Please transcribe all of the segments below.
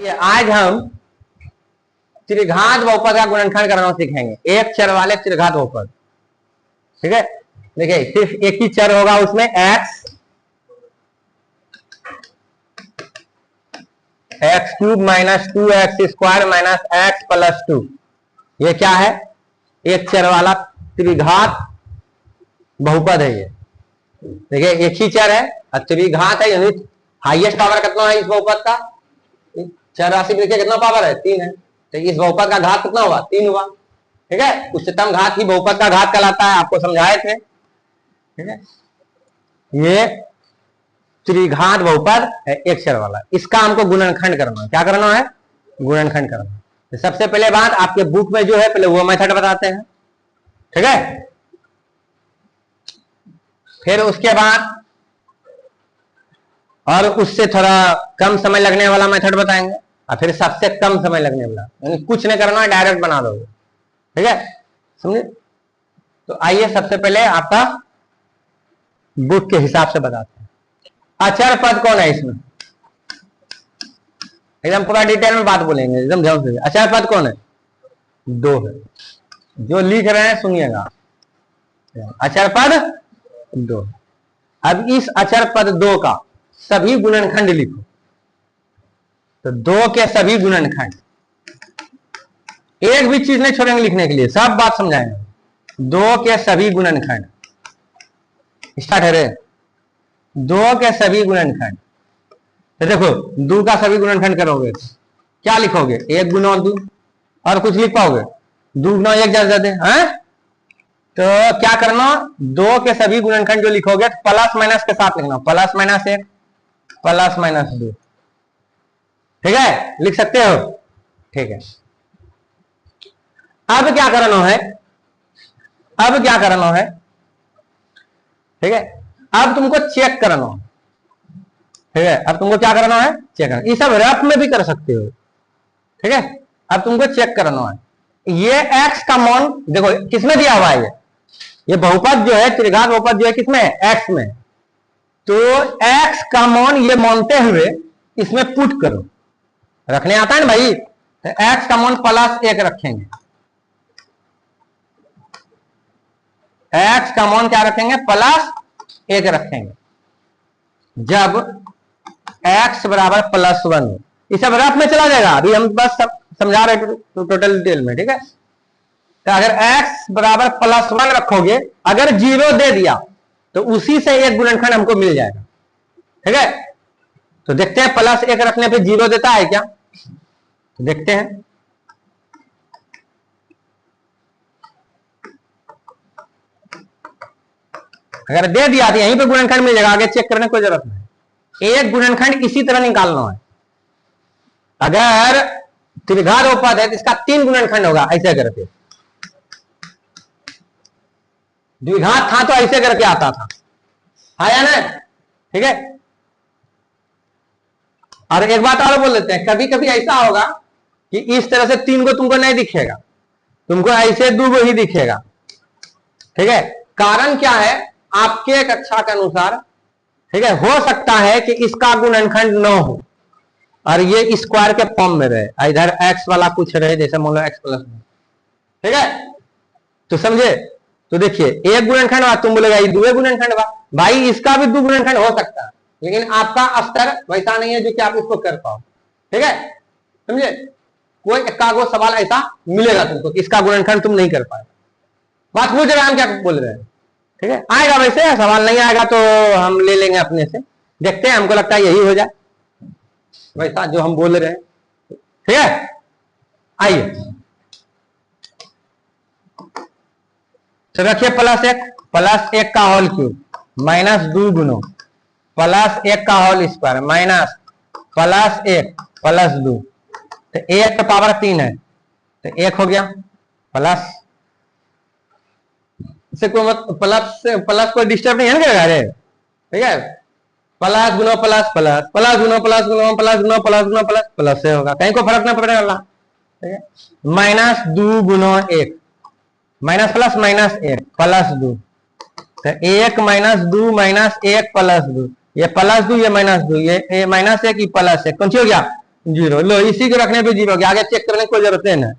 आज हम त्रिघात बहुपद का गुणनखंड करना सीखेंगे। एक चर वाले त्रिघात बहुपद। ठीक है, देखिए सिर्फ एक ही चर होगा उसमें, x cube minus 2x² minus x plus 2। ये क्या है? एक चर वाला त्रिघात बहुपद है ये। देखिए एक ही चर है और त्रिघात है, यानी हाईएस्ट पावर कितना है इस बहुपद का? चर राशि देखिए कितना पावर है, 3 है। तो इस बहुपद का घात कितना हुआ? 3 हुआ। ठीक है, उच्चतम घात ही बहुपद का घात कहलाता है, आपको समझाए थे। ठीक है, ये त्रिघात बहुपद है एक चर वाला, इसका हमको गुणनखंड करना है। क्या करना है? गुणनखंड करना है। तो सबसे पहले बात, आपके बुक में जो है पहले वो मेथड बताते हैं। ठीक है, फिर उसके बाद और उससे थोड़ा कम समय लगने वाला मेथड बताएंगे, और फिर सबसे कम समय लगने वाला, यानी कुछ नहीं करना, डायरेक्ट बना दोगे। ठीक है, समझे? तो आइए सबसे पहले आपका बुक के हिसाब से बताते हैं। अचर पद कौन है इसमें? एकदम पूरा डिटेल में बात बोलेंगे, एकदम ध्यान से। अचर पद कौन है? 2 है। जो लिख रहे हैं सुनिएगा, अचर पद 2। अब इस अचर पद 2 का सभी गुणनखंड लिखो। तो 2 के सभी गुणनखंड, एक भी चीज नहीं छोड़ेंगे लिखने के लिए, सब बात समझाएंगे। 2 के सभी गुणनखंड, स्टार्ट है रे। 2 के सभी गुणनखंड, तो देखो 2 का सभी गुणनखंड करोगे क्या लिखोगे? 1 गुना 2, और कुछ लिख पाओगे? 2 गुना 1 ज्यादा दे, हैं? तो क्या करना, 2 के सभी गुणनखंड जो लिखोगे तो प्लस माइनस के साथ लिखना, प्लस माइनस 1 प्लस माइनस 2। ठीक है, लिख सकते हो? ठीक है, अब क्या करना है? अब क्या करना है? ठीक है, अब तुमको चेक करना। ठीक है, अब तुमको क्या करना है? चेक करना। ये सब रफ में भी कर सकते हो। ठीक है, अब तुमको चेक करना है, ये x का मान देखो किसमें दिया हुआ है? ये बहुपद जो है, त्रिघात बहुपद जो है किसमें है? x में। तो x का मान ये मानते हुए इसमें पुट करो। रखने आता है ना भाई? तो x का मान +1 रखेंगे। x का मान क्या रखेंगे? +1 रखेंगे। जब x बराबर +1, ये सब रफ में चला जाएगा, अभी हम बस समझा रहे टोटल डिटेल में। ठीक है, तो अगर x बराबर +1 रखोगे, अगर 0 दे दिया तो उसी से एक गुणनखंड हमको मिल जाएगा। ठीक है, तो देखते हैं +1 रखने पे 0 देता है क्या? तो देखते हैं। अगर दे दिया तो यहीं पे गुणनखंड मिल जाएगा, आगे चेक करने की कोई जरूरत नहीं। एक गुणनखंड इसी तरह निकालना है। अगर त्रिघात बहुपद है तो इसका 3 गुणनखंड होगा, ऐसे करके। द्विघात था तो ऐसे करके आता था, आया ना? ठीक है, और एक बात और बोल देते हैं, कभी कभी ऐसा होगा कि इस तरह से 3 को तुमको नहीं दिखेगा, तुमको ऐसे 2 को ही दिखेगा। ठीक है, कारण क्या है? आपके कक्षा के अनुसार, ठीक है, हो सकता है कि इसका गुणनखंड न हो और ये स्क्वायर के फॉर्म में रहे, इधर x वाला कुछ रहे, जैसे मान लो x +1। ठीक है, तो समझे? तो देखिए एक गुणनखंड बा, तुम बोलेगा ये 2 गुणनखंड बा, भाई इसका भी 2 गुणनखंड हो सकता है, लेकिन आपका स्तर वैसा नहीं है जो कि आप इसको कर पाओ। ठीक है, समझे? कोई एकागो सवाल ऐसा मिलेगा तुमको कि इसका गुणनखंड तुम नहीं कर पाए। बात पूछ रहे हैं, हम क्या बोल रहे हैं? ठीक है, आएगा वैसे, सवाल नहीं आएगा तो हम ले लेंगे अपने से, देखते हैं, हमको लगता है यही हो जाए वैसा जो हम बोल रहे हैं। ठीक है, आइए तो रखिए +1 का होल क्यूब -2 गुनो +1 का होल स्क्वायर माइनस +1 +2, तो 1 पे पावर 3 है तो 1 हो गया प्लस से कोई प्लस कोई डिस्टर्ब नहीं है ना अरे? ठीक है, प्लस गुना प्लस प्लस प्लस गुना प्लस गुना प्लस गुना प्लस गुना प्लस प्लस से होगा, कहीं को फर्क नहीं पड़ने वाला। ठीक है, -2 गुना 1 माइनस प्लस -1 +2, तो 1 -2 -1 +2, ये +2 ये -2, ये -1 ये +1 कौन सी हो गया? जीरो। लो इसी को रखने पे जीरो गया, आगे चेक करने की कोई जरूरत नहीं है।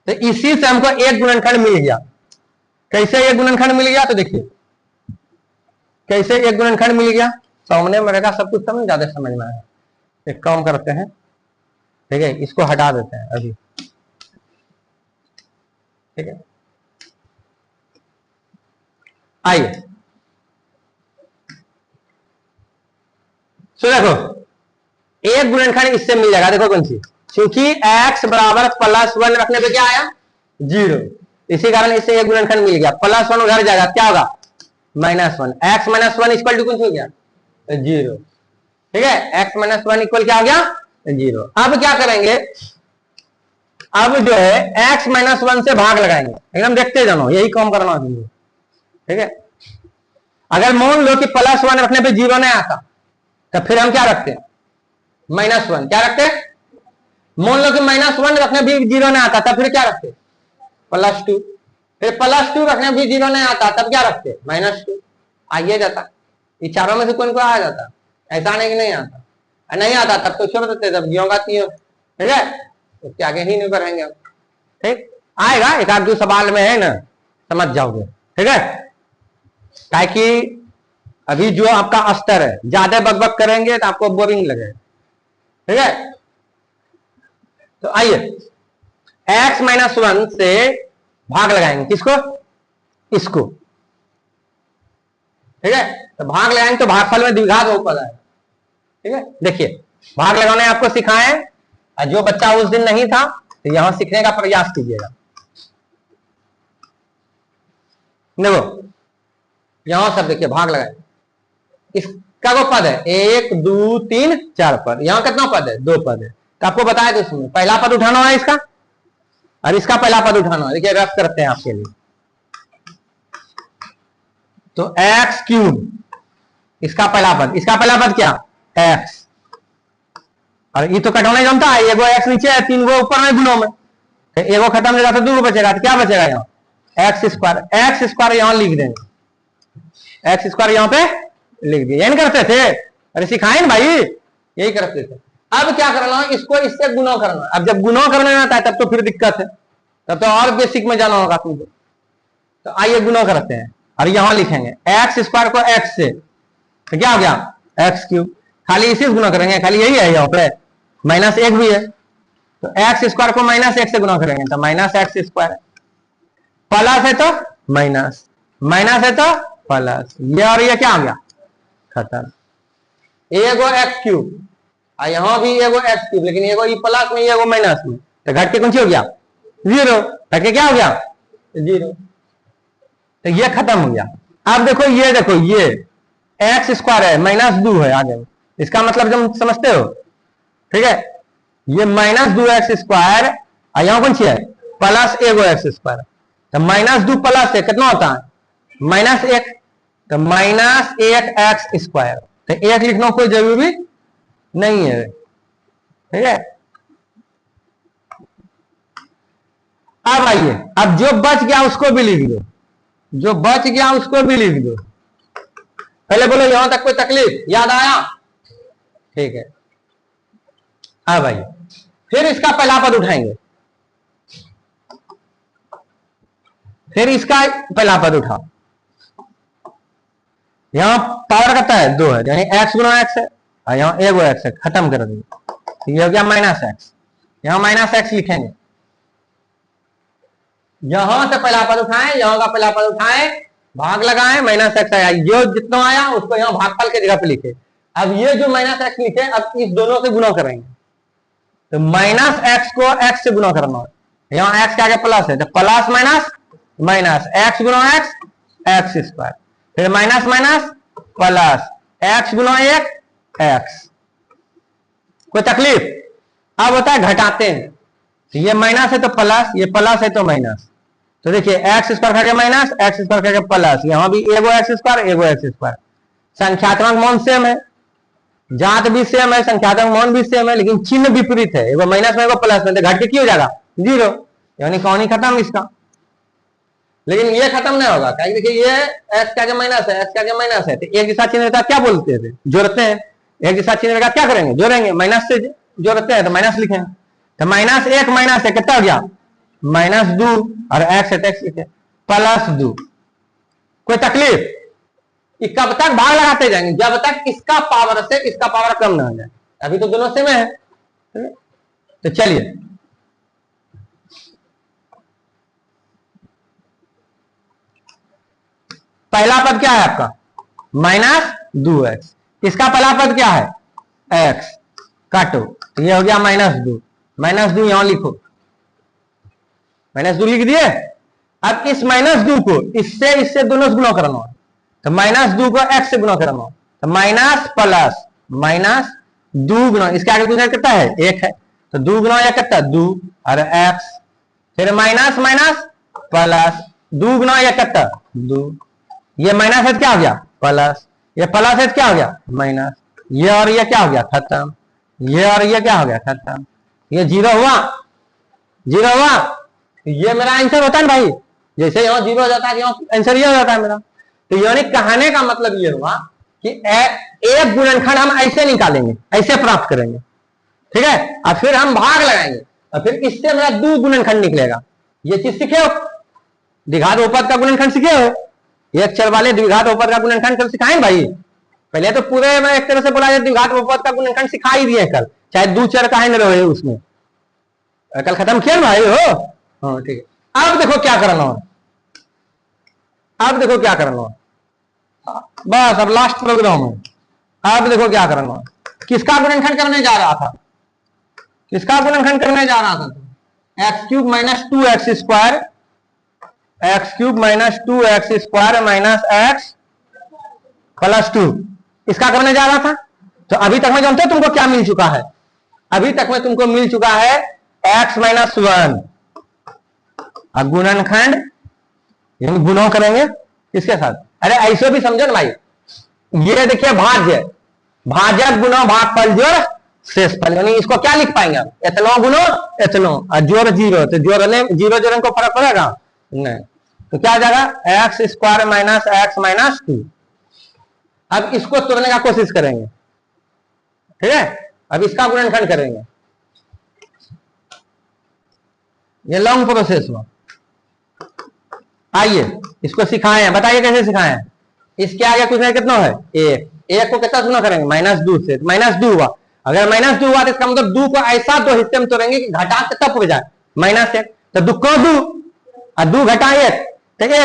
तो इसी से हमको एक गुणनखंड मिल गया। कैसे एक गुणनखंड मिल गया, तो देखिए कैसे एक गुणनखंड मिल गया। सामने में रहेगा सब कुछ, समझ ज्यादा समझना है। एक काम करते हैं, ठीक है, इसको हटा देते हैं अभी, ठीक है। आइए तो देखो एक गुणनखंड इससे मिल जाएगा। देखो कौन सी, क्योंकि x बराबर +1 रखने पे क्या आया, जीरो। इसी कारण इससे एक गुणनखंड मिल गया। +1 उधर जाएगा, क्या होगा, -1। x - 1 इक्वल टू कुछ हो गया, जीरो। ठीक है, x - 1 इक्वल क्या हो गया, जीरो। अब क्या करेंगे, अब जो है x - 1 से भाग लगाएंगे। एकदम देखते जानो, यही काम करना चाहिए। ठीक है, अगर मान लो कि +1 रखने पे जीरो नहीं आता, तो फिर हम क्या रखते हैं, -1। क्या रखते हैं, मान लो कि -1 रखने भी जीरो नहीं आता, तब फिर क्या रखते, +2। फिर +2 रखने भी जीरो नहीं आता, तब क्या रखते, -2। आइए जाता, ये चारों में से कौन को आ जाता, ऐसा नहीं कि नहीं आता। नहीं आता तब तो छोड़ देते, तब ज्यों का त्यों। ठीक है, उसके आगे ही नहीं बढ़ेंगे हम। ठीक, आएगा एक आध दो सवाल में है ना, समझ जाओगे। ठीक है, ताकि अभी जो आपका स्तर है, ज्यादा बकबक करेंगे तो आपको बोरिंग लगेगा। ठीक है, तो आइए x - 1 से भाग लगाएंगे, किसको, इसको। ठीक है, तो भाग लगाएंगे तो भागफल में द्विघात बहुपद आएगा। ठीक है, देखिए भाग लगाने आपको सिखाए, और जो बच्चा उस दिन नहीं था तो यहां सीखने का प्रयास कीजिएगा। देखो यहां सब देखिए भाग लगाए, इसका वो पद है 1 2 3 4 पद, यहां कितना पद है, 2 पद है। तो आपको बताया तो इसमें पहला पद उठाना है इसका, और इसका पहला पद उठाना है। देखिए रफ करते हैं आपके लिए, तो x3, इसका पहला पद, इसका पहला पद क्या, x, और ये तो कटौने जानता है, एगो x नीचे है, 3 गो ऊपर में गुणों में, तो एगो खत्म हो जाएगा तो 2 गो बचेगा, तो क्या बचेगा यहाँ, x2 यहां लिख देंगे, x2 यहां पे लिख दिया। यही करते थे, अरे सिखाए ना भाई, यही करते थे। अब क्या करना है, इसको इससे गुना करना। अब जब गुना करने आता है तब तो फिर दिक्कत है, तब तो और बेसिक में जाना होगा तुमको। तो आइए गुना करते हैं, और यहां लिखेंगे x2 को x से, तो क्या हो गया, x3। खाली इसी से गुना करेंगे, खाली यही है, यहाँ पे -1 भी है, तो x2 को -1 से गुना करेंगे, तो -x2। प्लस है तो माइनस, माइनस है तो प्लस, ये और ये क्या हो गया, खत्म। एगो x3, और यहां भी एगो x3, लेकिन एगो ये प्लस में, एगो माइनस में, तो घट के कौन सी हो गया, 0। घट के क्या हो गया, 0। तो ये खत्म हो गया। अब देखो ये, देखो ये x2 है, -2 है आगे, इसका मतलब जब समझते हो। ठीक है, ये -2x2, और यहां कौन सी है, प्लस एगो x2, तो -2 प्लस से कितना होता है, -1, तो -1x2। तो 1 लिखना कोई जरूरी नहीं है। ठीक है, अब आइए, अब जो बच गया उसको भी लिख दो, जो बच गया उसको भी लिख दो। पहले बोलो यहां तक कोई तकलीफ याद आया, ठीक है। अब आइए, फिर इसका पहला पद उठाएंगे, फिर इसका पहला पद उठाओ। यहां पावर कितना है, 2 है, यानी x गुना x है, और यहां एगो x है, खत्म कर दिए, तो ये हो गया -x। यहां -x लिखेंगे, यहां से पहला पद उठाएं, यहां का पहला पद उठाएं, भाग लगाएं, -x आया, जो जितना आया उसको यहां भागफल के जगह पे लिखे। अब ये जो -x लिखे, अब इस दोनों से गुना करेंगे, तो -x को x से गुना करना है, यहाँ x के आगे प्लस है, तो प्लस माइनस माइनस, x गुना x2, फिर माइनस माइनस प्लस, x गुना 1 x। कोई तकलीफ, अब होता है घटाते हैं, तो ये माइनस है तो प्लस, ये प्लस है तो माइनस, तो देखिए x2 करके माइनस, x2 करके प्लस, यहां भी एगो x2 एगो x2। संख्यात्मक मान सेम है, जात भी सेम है, संख्यात्मक मान भी सेम है, लेकिन चिन्ह विपरीत है, एगो माइनस में एगो प्लस में, तो घट के क्या हो जाएगा, 0, यानी कहानी खत्म इसका। लेकिन ये खत्म नहीं होगा, देखिए ये x का माइनस है, x का माइनस है, तो एक जैसा चिन्ह रहता क्या बोलते थे, जोड़ते हैं। एक जैसा चिन्ह रहेगा क्या करेंगे, जोड़ेंगे, माइनस से जो रखते हैं तो माइनस लिखे, तो माइनस एक माइनस है कितना हो गया -2 और x है x लिखे +2। कोई तकलीफ? कब तक भाग लगाते जाएंगे जब तक इसका पावर से इसका पावर कम ना हो जाए। अभी तो दोनों सेम है। तो चलिए पहला पद क्या है आपका -2x, इसका पहला पद क्या है x, काटो तो ये हो गया -2, -2 यहां लिखो, -2 लिख दिए। अब इस -2 को इससे दोनों से गुणा करना है, तो -2 को x से गुणा करना है, तो माइनस प्लस -2 गुना इसके आगे कुछ कितना है 1 है, तो 2 गुना या कितना 2 और x, फिर माइनस माइनस प्लस 2 गुना या कितना 2, ये माइनस है क्या हो गया प्लस, ये प्लस है क्या हो गया माइनस, ये और ये क्या हो गया खत्म, ये और ये क्या हो गया खत्म, ये 0 हुआ, 0 हुआ, ये मेरा आंसर होता है ना भाई। जैसे यहाँ 0 हो जाता है यहाँ आंसर ये हो जाता है मेरा। तो यानी कहने का मतलब ये हुआ कि एक गुणनखंड हम ऐसे निकालेंगे, ऐसे प्राप्त करेंगे, ठीक है, और फिर हम भाग लगाएंगे और फिर इससे मेरा 2 गुणनखंड निकलेगा। ये चीज सीखे हो, द्विघात बहुपद का गुणनखंड सीखे हो, एक चर वाले द्विघात बहुपद का गुणनखंड कल सिखाए भाई। पहले तो पूरे में एक तरह से बोला जाए द्विघात बहुपद का गुणनखंड सिखा ही दिए कल, चाहे 2 चर का है रहे उसमें, कल खत्म किया भाई हो। हाँ ठीक है, अब देखो क्या करना हो, अब देखो क्या करना हो, बस अब लास्ट प्रोग्राम है। अब देखो क्या करना है, किसका गुणनखंड करने जा रहा था, किसका गुणनखंड करने जा रहा था, x³ - 2x² x³ - 2x² - x + 2 इसका करने जा रहा था। तो अभी तक में जानते हो तुमको क्या मिल चुका है, अभी तक में तुमको मिल चुका है x - 1, अब गुणनखंड गुणा करेंगे किसके साथ, अरे ऐसे भी समझो ना भाई, ये देखिए भाज्य, भाजक गुणा भागफल जोड़ शेषफल, यानी इसको क्या लिख पाएंगे हम, इतना गुणो इतना और जोड़ 0, तो जोड़ने 0 जोड़ने को फर्क पड़ेगा नहीं, तो क्या आ जाएगा x² - x - 2। अब इसको तोड़ने का कोशिश करेंगे, ठीक है, अब इसका गुणनखंड करेंगे, ये लॉन्ग प्रोसेस हुआ। आइए इसको सिखाएं, बताइए कैसे सिखाएं। इसके आगे कुछ नहीं कितना है 1 को कितना गुना करेंगे -2 से, तो -2 हुआ, अगर -2 हुआ तो इसका मतलब 2 को ऐसा 2 हिस्से में तोड़ेंगे कि घटा कितना हो जाए -1, तो 2 को 2 और 2 घटा 1 ठीक है,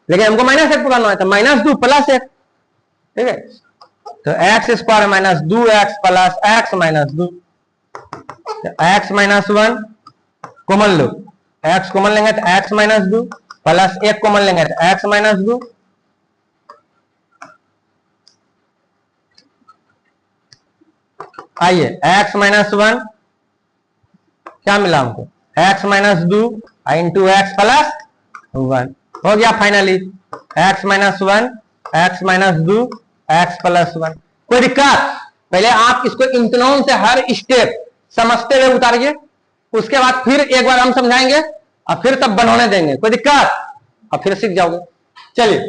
लेकिन हमको -1 पुराना है तो -2 + 1, ठीक है, तो x² - 2x + x - 2, x - 1 common लो, x कॉमन लेंगे तो x - 2 प्लस 1 कॉमन लेंगे तो x - 2, आइए x - 1 क्या मिला हमको x - 2 इंटू x + 1 हो गया फाइनली x - 1 x - 2 x + 1। कोई दिक्कत? पहले आप इसको इम्तिनान से हर स्टेप समझते हुए उतारिए, उसके बाद फिर एक बार हम समझाएंगे और फिर तब बनाने देंगे, कोई दिक्कत, और फिर सीख जाओगे। चलिए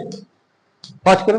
पहुंच करो।